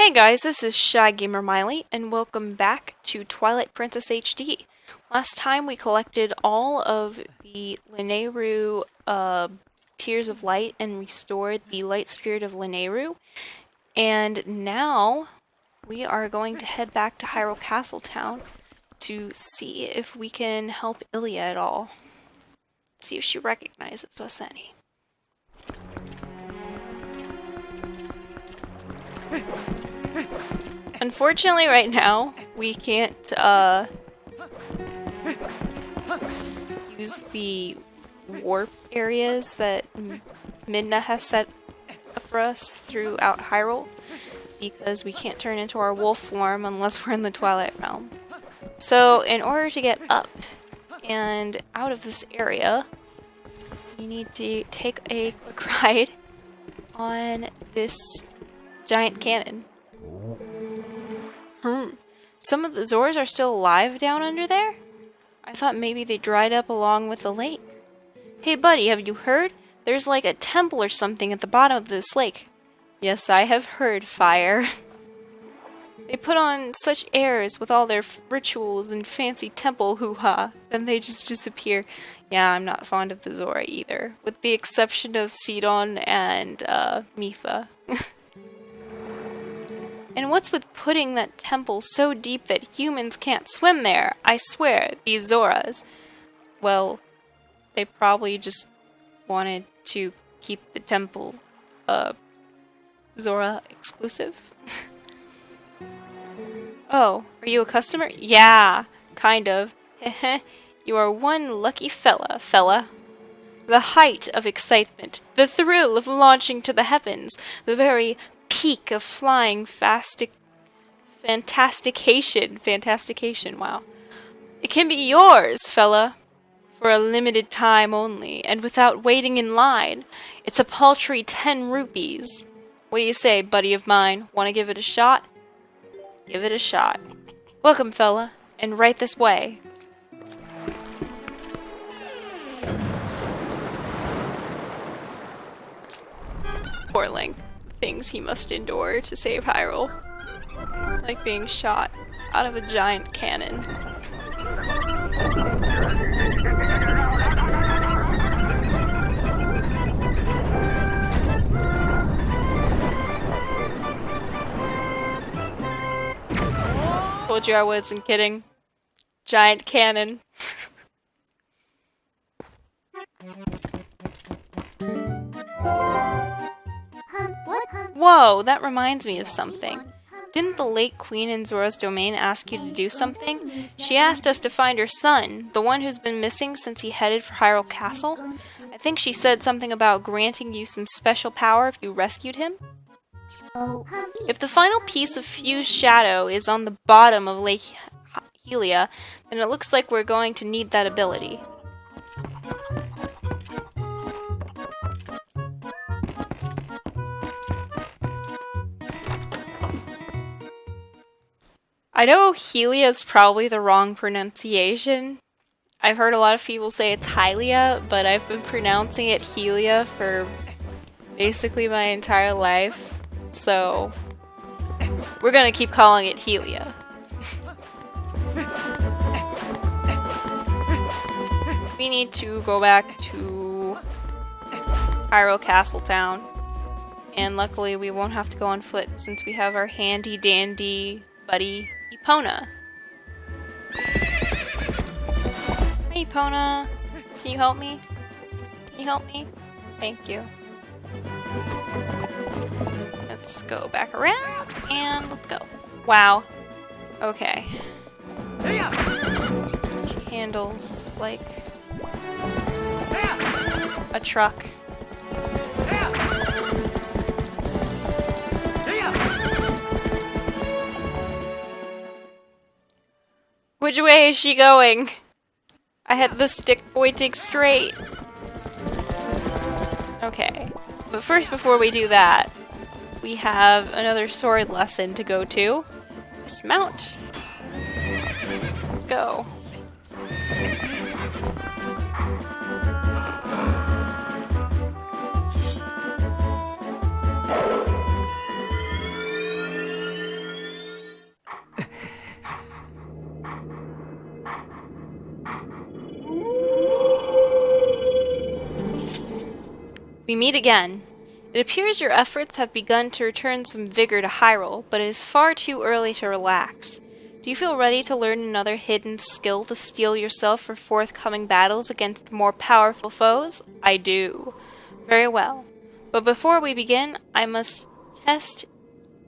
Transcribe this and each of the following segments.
Hey guys, this is ShyGamerMaile, and welcome back to Twilight Princess HD. Last time we collected all of the Lanayru Tears of Light and restored the Light Spirit of Lanayru, and now we are going to head back to Hyrule Castle Town to see if we can help Ilia at all. See if she recognizes us any. Unfortunately, right now, we can't use the warp areas that Midna has set up for us throughout Hyrule, because we can't turn into our wolf form unless we're in the Twilight Realm. So, in order to get up and out of this area, we need to take a quick ride on this giant cannon. Some of the Zoras are still alive down under there? I thought maybe they dried up along with the lake. Hey buddy, have you heard? There's like a temple or something at the bottom of this lake. Yes, I have heard, Fire. They put on such airs with all their rituals and fancy temple hoo-ha, then they just disappear. Yeah, I'm not fond of the Zora either, with the exception of Sidon and Mipha. And what's with putting that temple so deep that humans can't swim there? I swear, these Zoras. Well, they probably just wanted to keep the temple, Zora exclusive. Oh, are you a customer? Yeah, kind of. You are one lucky fella. The height of excitement, the thrill of launching to the heavens, the very peak of flying fantastication, wow. It can be yours, fella, for a limited time only, and without waiting in line. It's a paltry 10 rupees. What do you say, buddy of mine? Want to give it a shot? Give it a shot. Welcome, fella, and right this way. Poor Link. Things he must endure to save Hyrule. Like being shot out of a giant cannon. Told you I wasn't kidding. Giant cannon. Whoa, that reminds me of something. Didn't the late queen in Zora's domain ask you to do something? She asked us to find her son, the one who's been missing since he headed for Hyrule Castle. I think she said something about granting you some special power if you rescued him. If the final piece of fused shadow is on the bottom of Lake Ilia, then it looks like we're going to need that ability. I know Helia is probably the wrong pronunciation. I've heard a lot of people say it's Hylia, but I've been pronouncing it Helia for basically my entire life. So we're gonna keep calling it Helia. We need to go back to Hyrule Castle Town. And luckily we won't have to go on foot since we have our handy dandy buddy Epona. Hey Epona, can you help me? Can you help me? Thank you. Let's go back around and let's go. Wow. Okay. She handles like a truck. Which way is she going? I had the stick pointing straight. Okay. But first, before we do that, we have another sword lesson to go to. Dismount. Go. We meet again. It appears your efforts have begun to return some vigor to Hyrule, but it is far too early to relax. Do you feel ready to learn another hidden skill to steel yourself for forthcoming battles against more powerful foes? I do. Very well. But before we begin, I must test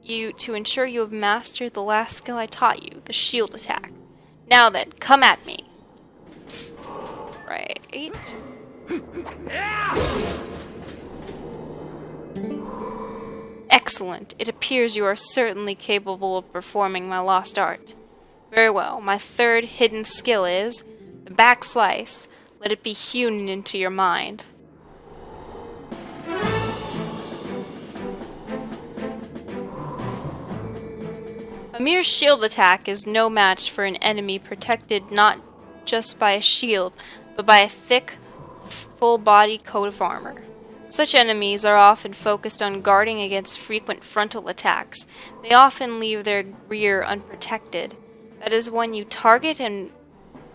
you to ensure you have mastered the last skill I taught you, the shield attack. Now then, come at me. Right. Excellent. It appears you are certainly capable of performing my lost art. Very well. My third hidden skill is the back slice. Let it be hewn into your mind. A mere shield attack is no match for an enemy protected not just by a shield, but by a thick, full-body coat of armor. Such enemies are often focused on guarding against frequent frontal attacks. They often leave their rear unprotected. That is when you target and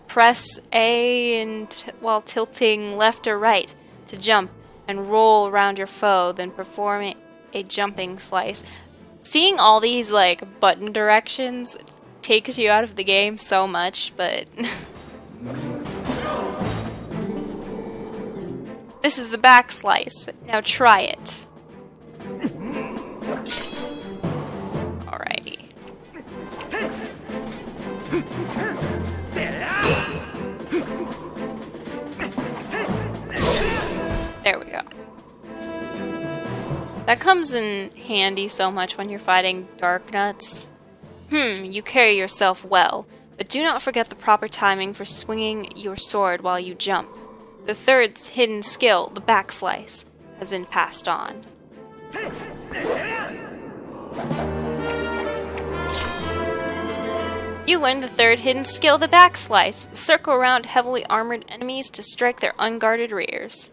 press A while tilting left or right to jump and roll around your foe, then perform a jumping slice. Seeing all these like button directions takes you out of the game so much, but this is the back slice. Now try it. Alrighty. There we go. That comes in handy so much when you're fighting Dark Nuts. You carry yourself well, but do not forget the proper timing for swinging your sword while you jump. The third hidden skill, the back slice, has been passed on. You learned the third hidden skill, the back slice. Circle around heavily armored enemies to strike their unguarded rears.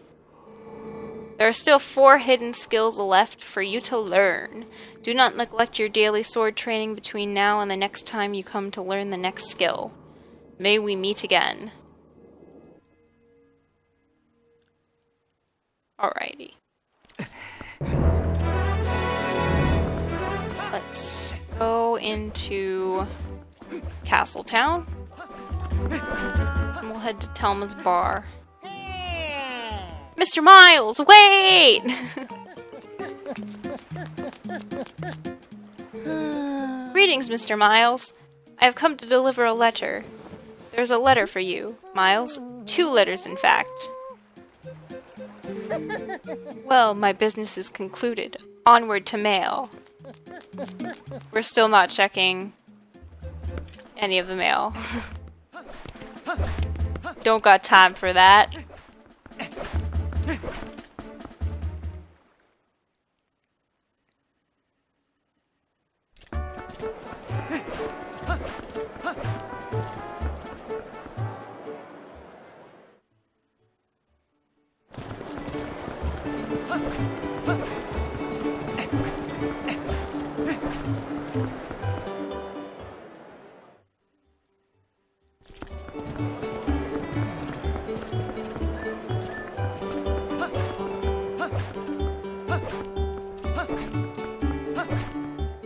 There are still 4 hidden skills left for you to learn. Do not neglect your daily sword training between now and the next time you come to learn the next skill. May we meet again. Alrighty. Let's go into Castletown. And we'll head to Telma's bar. Mr. Miles, wait! Greetings, Mr. Miles. I have come to deliver a letter. There's a letter for you, Miles. 2 letters, in fact. Well, my business is concluded. Onward to mail. We're still not checking any of the mail. Don't got time for that.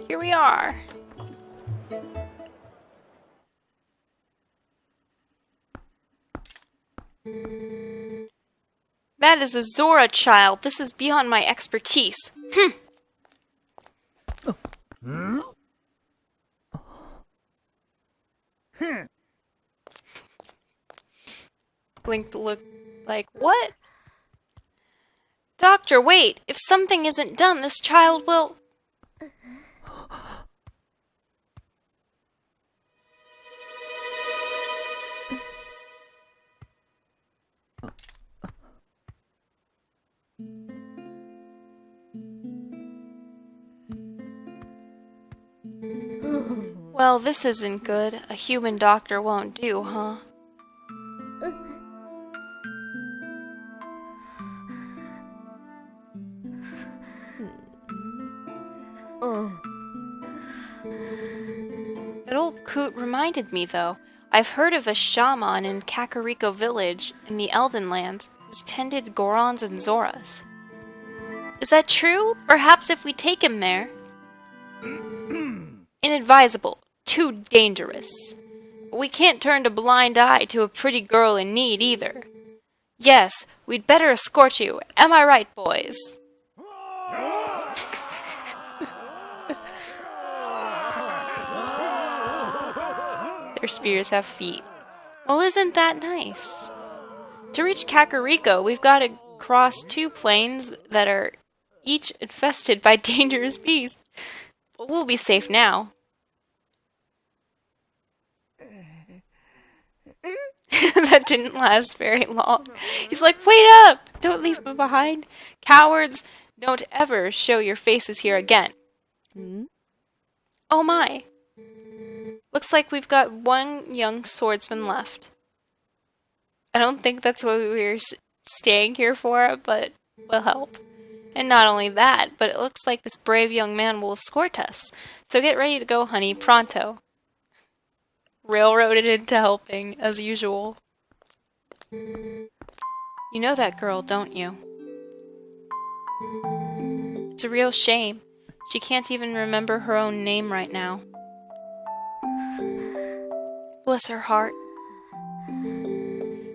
Here we are. That is a Zora child. This is beyond my expertise. Link looked like, what? Doctor, wait! If something isn't done, this child will... Well, this isn't good. A human doctor won't do, huh? That old coot reminded me, though. I've heard of a shaman in Kakariko Village in the Elden Lands who's tended Gorons and Zoras. Is that true? Perhaps if we take him there. Inadvisable. Too dangerous. We can't turn a blind eye to a pretty girl in need either. Yes, we'd better escort you. Am I right, boys? Their spears have feet. Well, isn't that nice? To reach Kakariko, we've got to cross 2 plains that are each infested by dangerous beasts. But we'll be safe now. That didn't last very long. He's like, wait up! Don't leave me behind. Cowards, don't ever show your faces here again. Oh my. Looks like we've got 1 young swordsman left. I don't think that's what we were staying here for, but we'll help. And not only that, but it looks like this brave young man will escort us. So get ready to go, honey, pronto. Railroaded into helping, as usual. You know that girl, don't you? It's a real shame. She can't even remember her own name right now. Bless her heart.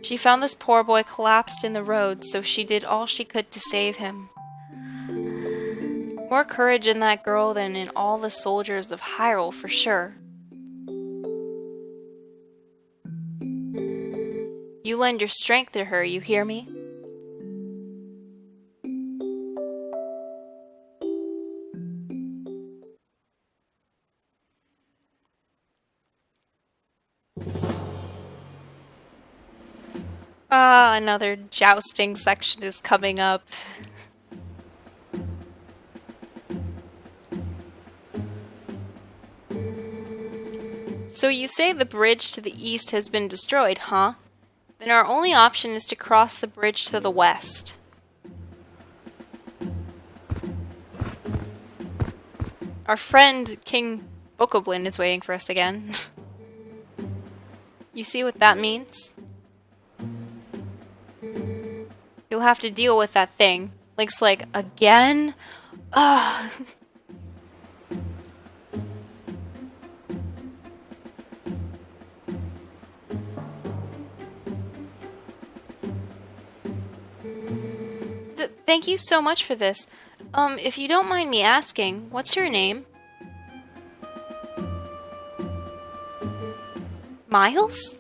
She found this poor boy collapsed in the road, so she did all she could to save him. More courage in that girl than in all the soldiers of Hyrule, for sure. You lend your strength to her, you hear me? Another jousting section is coming up. So you say the bridge to the east has been destroyed, huh? Then our only option is to cross the bridge to the west. Our friend King Bokoblin is waiting for us again. You see what that means? You'll have to deal with that thing. Link's like, again? Ugh. Thank you so much for this. If you don't mind me asking, what's your name? Miles?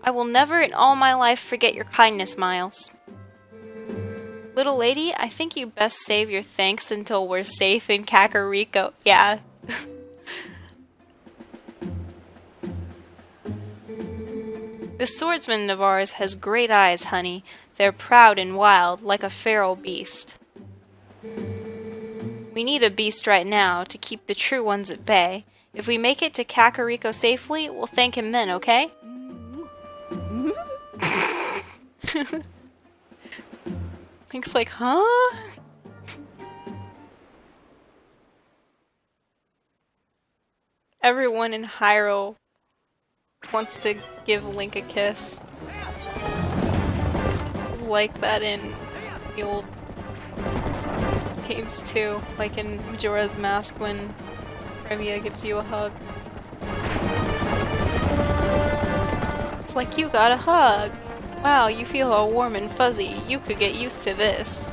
I will never in all my life forget your kindness, Miles. Little lady, I think you best save your thanks until we're safe in Kakariko. Yeah. This swordsman of ours has great eyes, honey. They're proud and wild, like a feral beast. We need a beast right now to keep the true ones at bay. If we make it to Kakariko safely, we'll thank him then, okay? Link's like, huh? Everyone in Hyrule wants to give Link a kiss. It's like that in the old games too, like in Majora's Mask when Previa gives you a hug. It's like, you got a hug! Wow, you feel all warm and fuzzy. You could get used to this.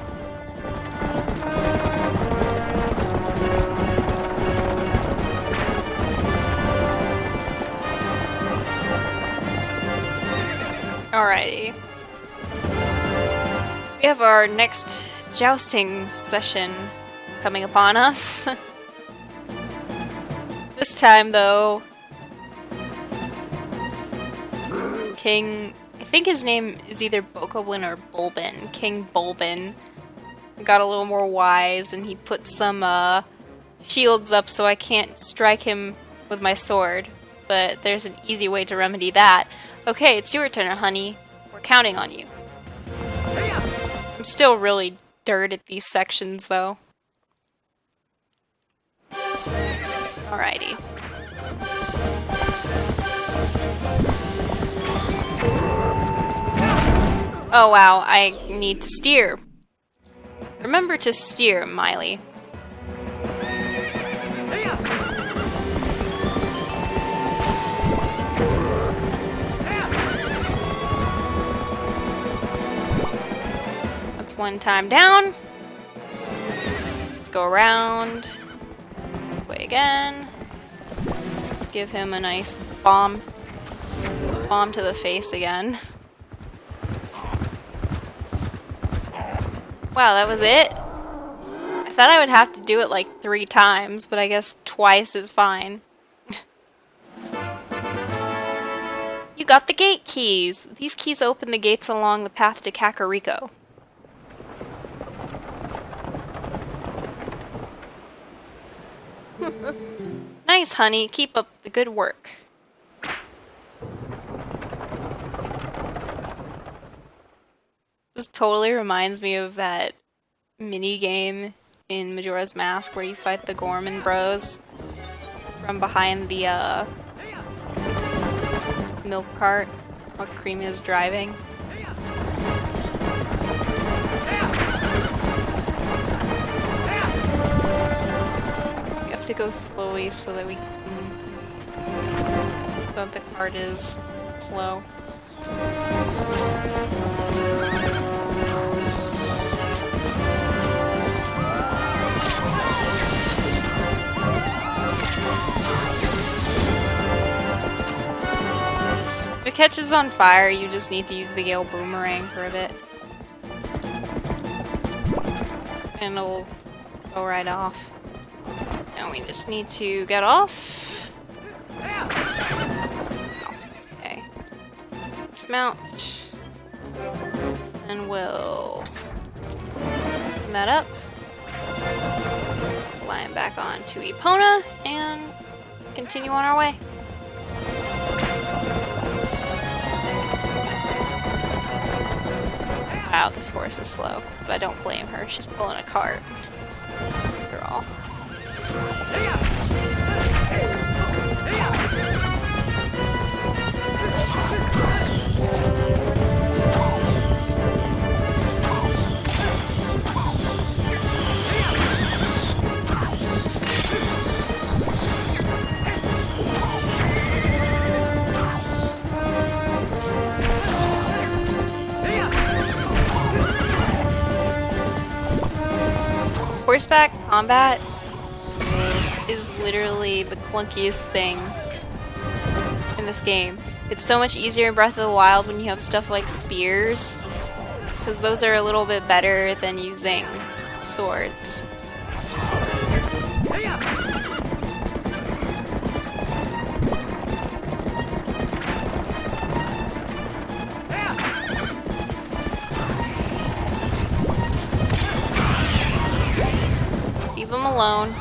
Alrighty. We have our next jousting session coming upon us. This time, though, King... I think his name is either Bokoblin or Bulbin. King Bulbin got a little more wise, and he put some shields up so I can't strike him with my sword. But there's an easy way to remedy that. Okay, it's your turn, honey. We're counting on you. I'm still really dirt at these sections, though. Alrighty. Oh wow, I need to steer. Remember to steer, Miley. That's one time down. Let's go around. This way again. Give him a nice bomb. Bomb to the face again. Wow, that was it? I thought I would have to do it like 3 times, but I guess twice is fine. You got the gate keys! These keys open the gates along the path to Kakariko. Nice, honey. Keep up the good work. This totally reminds me of that mini game in Majora's Mask where you fight the Gorman Bros from behind the milk cart while Cream is driving. You have to go slowly so that we can... so that the cart is slow. If it catches on fire, you just need to use the Gale Boomerang for a bit. And it'll go right off. Now we just need to get off. Okay. Dismount. And we'll open that up. Line back on to Epona and continue on our way. Wow, this horse is slow, but I don't blame her. She's pulling a cart. After all. Horseback combat is literally the clunkiest thing in this game. It's so much easier in Breath of the Wild when you have stuff like spears, because those are a little bit better than using swords. Leave him alone.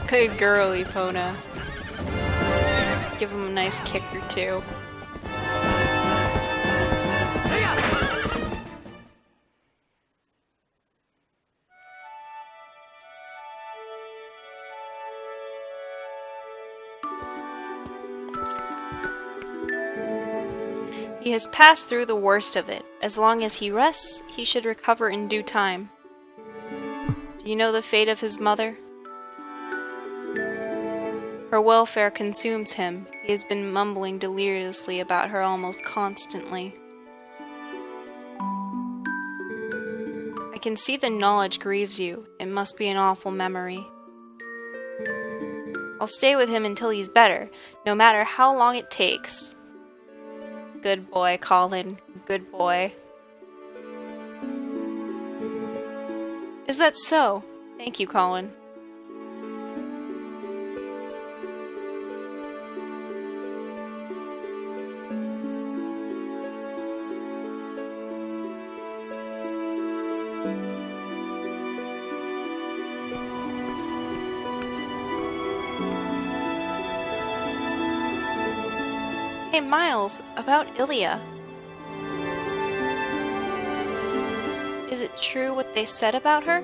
Good girl, Epona. Give him a nice kick or two. He has passed through the worst of it. As long as he rests, he should recover in due time. Do you know the fate of his mother? Her welfare consumes him. He has been mumbling deliriously about her almost constantly. I can see the knowledge grieves you. It must be an awful memory. I'll stay with him until he's better, no matter how long it takes. Good boy, Colin. Good boy. Is that so? Thank you, Colin. Hey, Miles, about Ilia. Is it true what they said about her?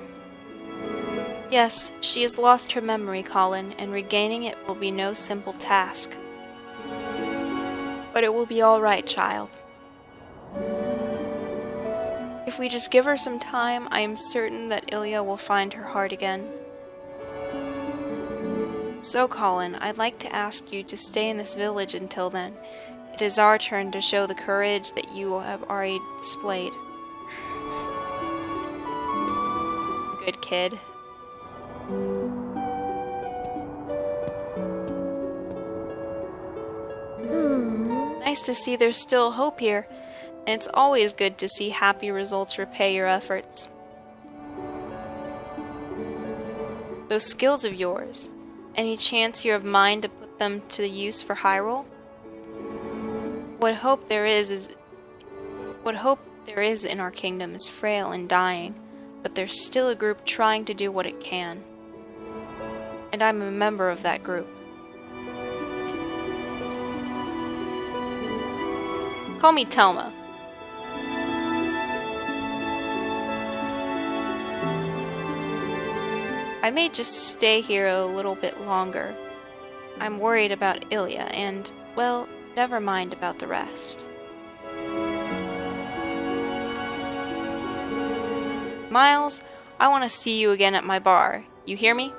Yes, she has lost her memory, Colin, and regaining it will be no simple task. But it will be all right, child. If we just give her some time, I am certain that Ilia will find her heart again. So, Colin, I'd like to ask you to stay in this village until then. It is our turn to show the courage that you have already displayed. Good kid. Nice to see there's still hope here, and it's always good to see happy results repay your efforts. Those skills of yours, any chance you're of mind to put them to use for Hyrule? What hope there is in our kingdom is frail and dying, but there's still a group trying to do what it can. And I'm a member of that group. Call me Telma. I may just stay here a little bit longer. I'm worried about Ilia and, well, never mind about the rest. Miles, I want to see you again at my bar. You hear me?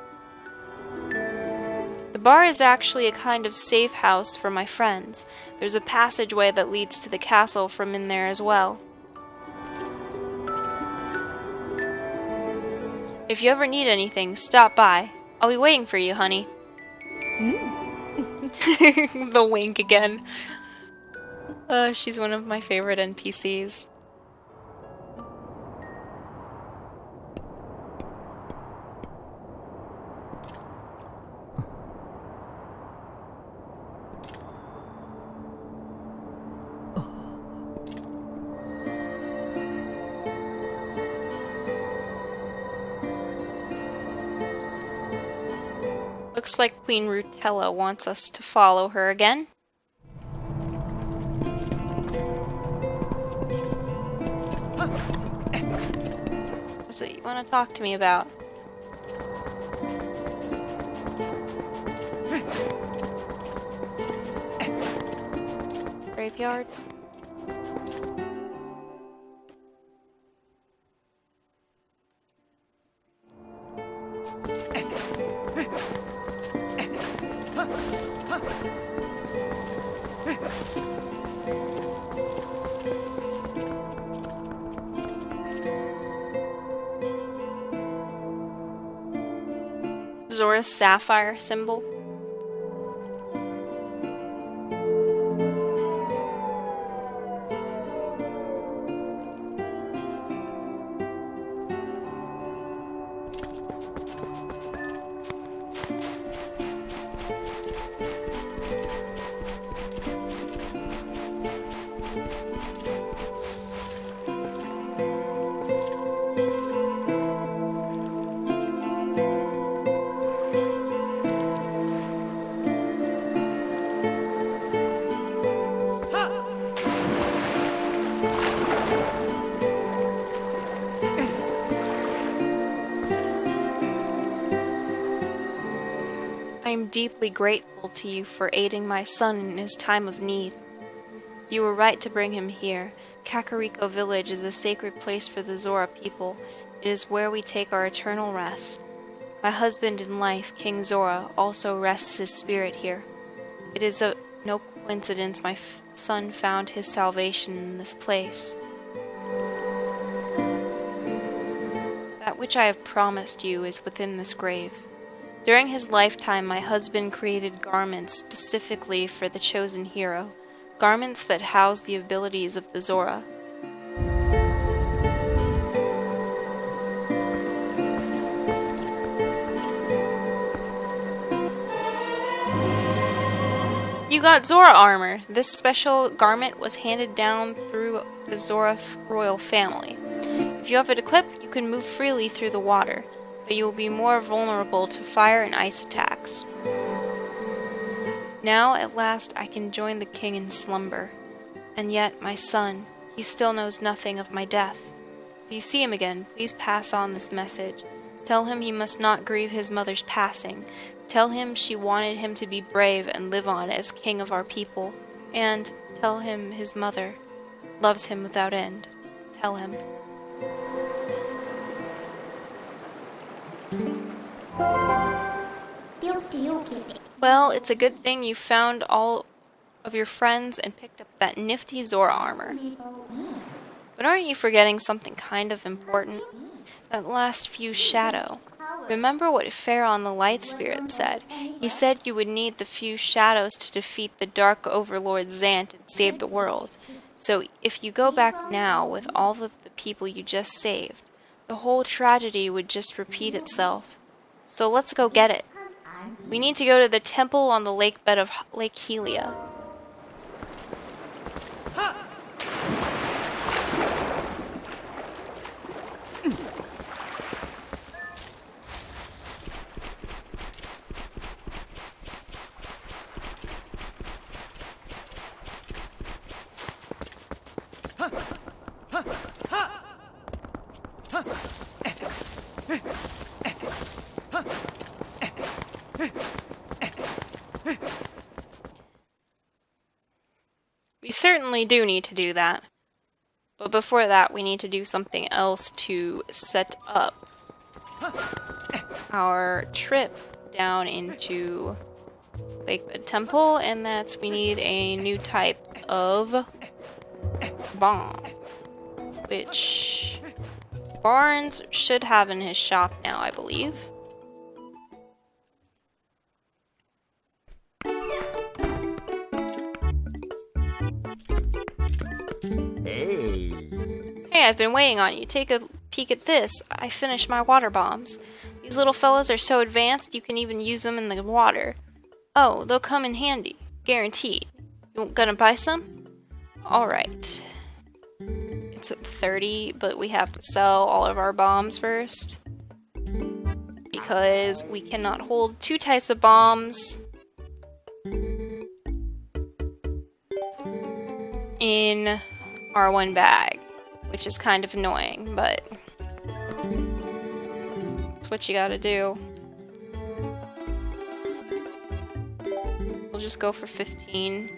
The bar is actually a kind of safe house for my friends. There's a passageway that leads to the castle from in there as well. If you ever need anything, stop by. I'll be waiting for you, honey. The wink again. She's one of my favorite NPCs. Looks like Queen Rutella wants us to follow her again. What's it you want to talk to me about? Graveyard? Zora's sapphire symbol. I am deeply grateful to you for aiding my son in his time of need. You were right to bring him here. Kakariko Village is a sacred place for the Zora people. It is where we take our eternal rest. My husband in life, King Zora, also rests his spirit here. It is no coincidence my son found his salvation in this place. That which I have promised you is within this grave. During his lifetime, my husband created garments specifically for the chosen hero. Garments that house the abilities of the Zora. You got Zora armor! This special garment was handed down through the Zora royal family. If you have it equipped, you can move freely through the water, but you will be more vulnerable to fire and ice attacks. Now, at last, I can join the king in slumber. And yet, my son, he still knows nothing of my death. If you see him again, please pass on this message. Tell him he must not grieve his mother's passing. Tell him she wanted him to be brave and live on as king of our people. And tell him his mother loves him without end. Tell him. Well, it's a good thing you found all of your friends and picked up that nifty Zora armor. But aren't you forgetting something kind of important? That last few shadow. Remember what Pharaoh the Light Spirit said. He said you would need the few shadows to defeat the Dark Overlord Zant and save the world. So if you go back now with all of the people you just saved, the whole tragedy would just repeat itself. So let's go get it. We need to go to the temple on the lake bed of Lake Ilia. We certainly do need to do that. But before that, we need to do something else to set up our trip down into Lakebed Temple, and that's we need a new type of bomb, which Barnes should have in his shop now, I believe. Hey, I've been waiting on you. Take a peek at this. I finished my water bombs. These little fellas are so advanced you can even use them in the water. Oh, they'll come in handy. Guaranteed. You gonna buy some? Alright. It's 30, but we have to sell all of our bombs first. Because we cannot hold two types of bombs in our one bag, which is kind of annoying, but it's what you gotta do. We'll just go for 15.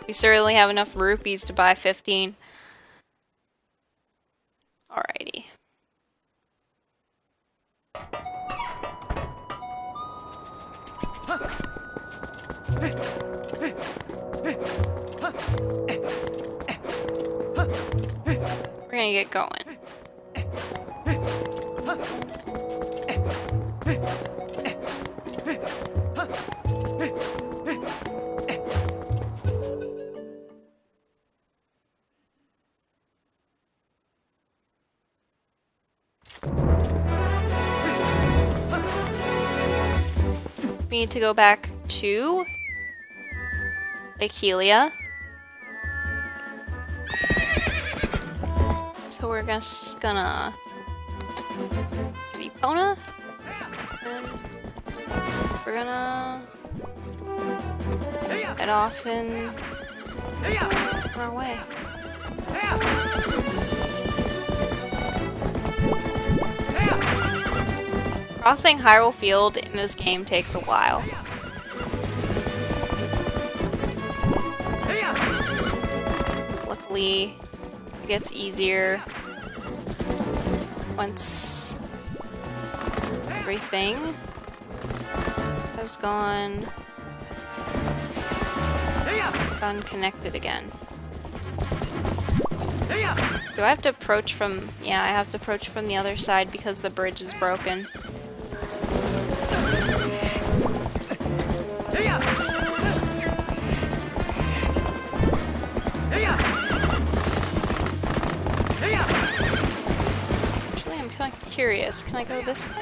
We certainly have enough rupees to buy 15. Alrighty. We're gonna get going. We need to go back to Lake Ilia. So we're just gonna get Epona, and we're gonna head off and on our way. Crossing Hyrule Field in this game takes a while. Luckily, it gets easier once everything has gone connected again. Do I have to approach from... Yeah, I have to approach from the other side because the bridge is broken. Actually, I'm kind of curious. Can I go this way?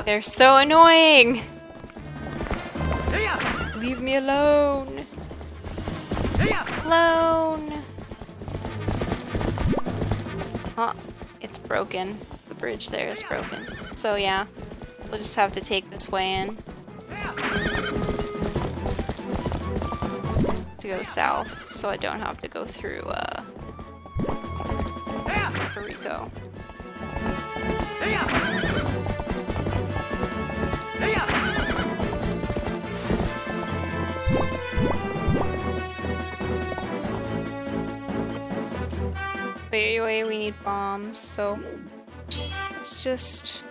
They're so annoying! Leave me alone! Alone! Oh, it's broken. The bridge there is broken. So yeah, we'll just have to take this way in. To go south, so I don't have to go through, Kakariko. Wait, we need bombs, so let's just...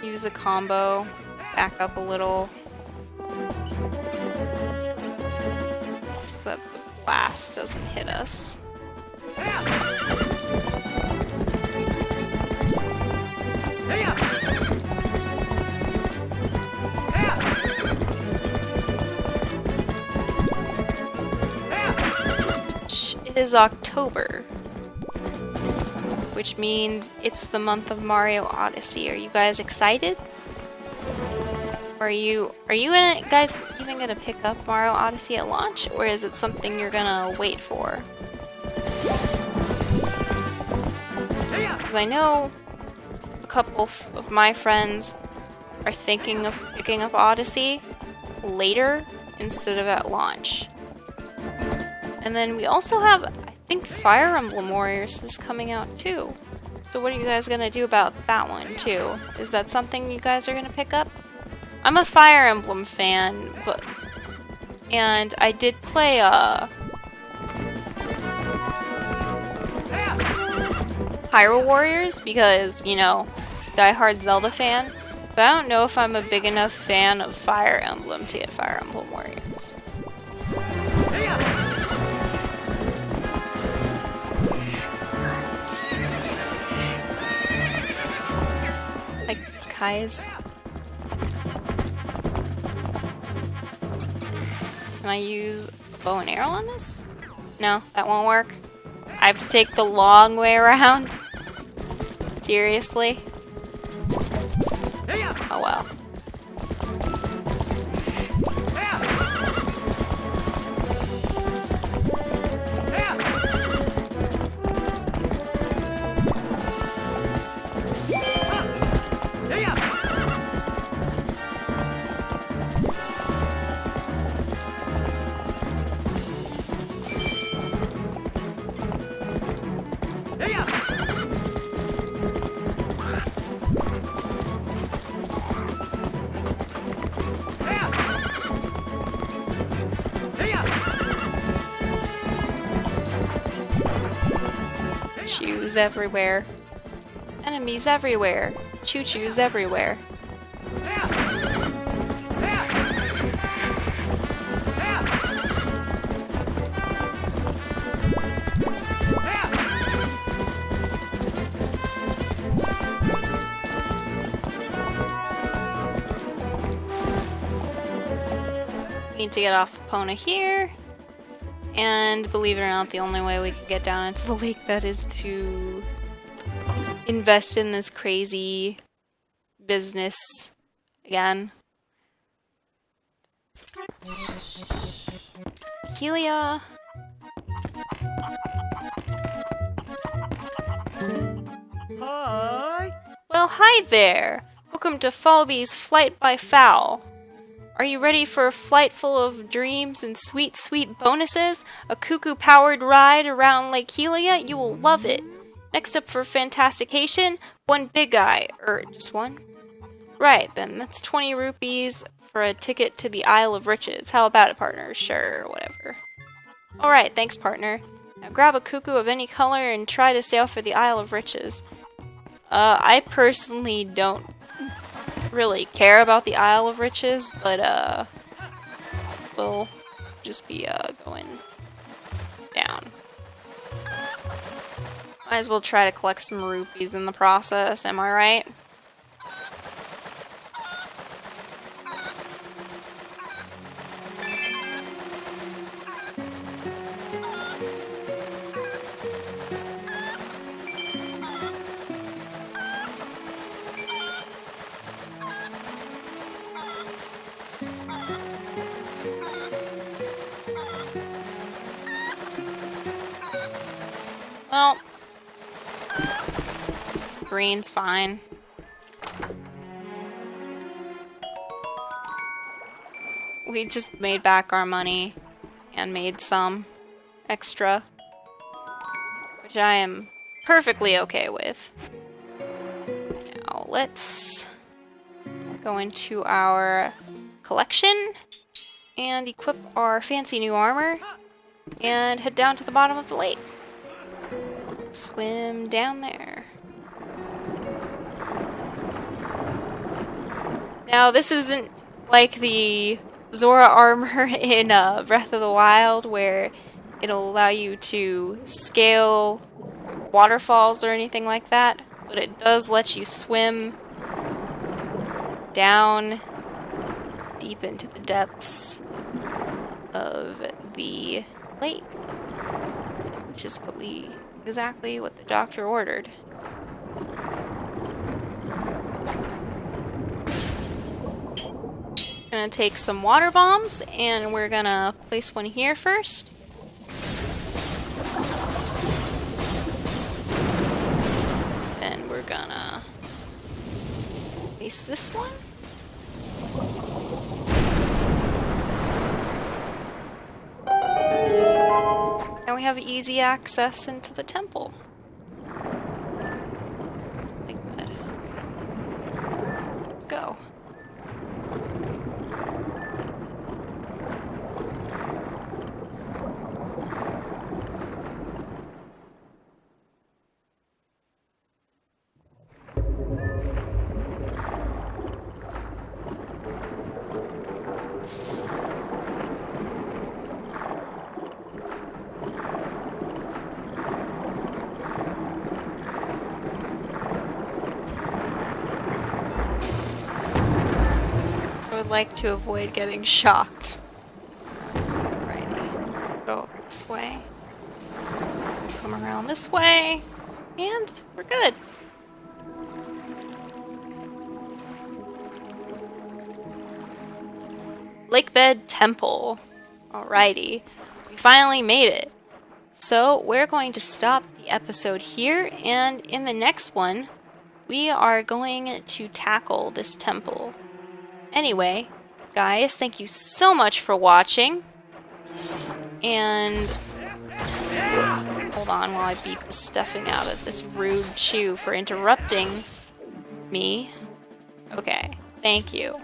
use a combo, back up a little, so that the blast doesn't hit us. It is October, which means it's the month of Mario Odyssey. Are you guys excited? Or are you guys even gonna pick up Mario Odyssey at launch, or is it something you're gonna wait for? Because I know a couple of my friends are thinking of picking up Odyssey later instead of at launch. And then we also have, I think, Fire Emblem Warriors is coming out too. So what are you guys gonna do about that one too? Is that something you guys are gonna pick up? I'm a Fire Emblem fan, and I did play Hyrule Warriors because, you know, diehard Zelda fan. But I don't know if I'm a big enough fan of Fire Emblem to get Fire Emblem Warriors. Like these guys. Can I use a bow and arrow on this? No, that won't work. I have to take the long way around. Seriously? Oh well. Shoes everywhere. Enemies everywhere. Choo-choos everywhere. We need to get off Epona here. And believe it or not, the only way we could get down into the lake bed is to invest in this crazy business again. Ilia. Hi. Well, hi there. Welcome to Falby's Flight by Fowl. Are you ready for a flight full of dreams and sweet, sweet bonuses? A cuckoo-powered ride around Lake Ilia? You will love it. Next up for Fantastication, one big eye. Just one? Right, then that's 20 rupees for a ticket to the Isle of Riches. How about it, partner? Sure, whatever. Alright, thanks, partner. Now grab a cuckoo of any color and try to sail for the Isle of Riches. I personally don't really care about the Isle of Riches, but, we'll just be, going down. Might as well try to collect some rupees in the process, am I right? Well, green's fine. We just made back our money and made some extra, which I am perfectly okay with. Now let's go into our collection and equip our fancy new armor and head down to the bottom of the lake. Swim down there. Now, this isn't like the Zora armor in Breath of the Wild, where it'll allow you to scale waterfalls or anything like that, but it does let you swim down deep into the depths of the lake, which is exactly what the doctor ordered. Gonna take some water bombs and we're gonna place one here first. Then we're gonna place this one. Now we have easy access into the temple. Like that. Let's go. I would like to avoid getting shocked. Alrighty. Go this way. Come around this way. And we're good. Lakebed Temple. Alrighty. We finally made it. So we're going to stop the episode here, and in the next one, we are going to tackle this temple. Anyway, guys, thank you so much for watching. And hold on while I beat the stuffing out of this rude Chew for interrupting me. Okay, thank you.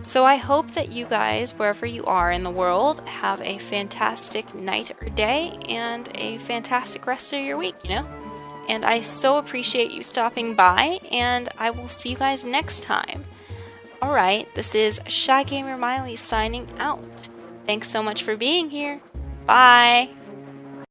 So I hope that you guys, wherever you are in the world, have a fantastic night or day and a fantastic rest of your week, you know? And I so appreciate you stopping by, and I will see you guys next time. Alright, this is ShyGamerMaile signing out. Thanks so much for being here. Bye!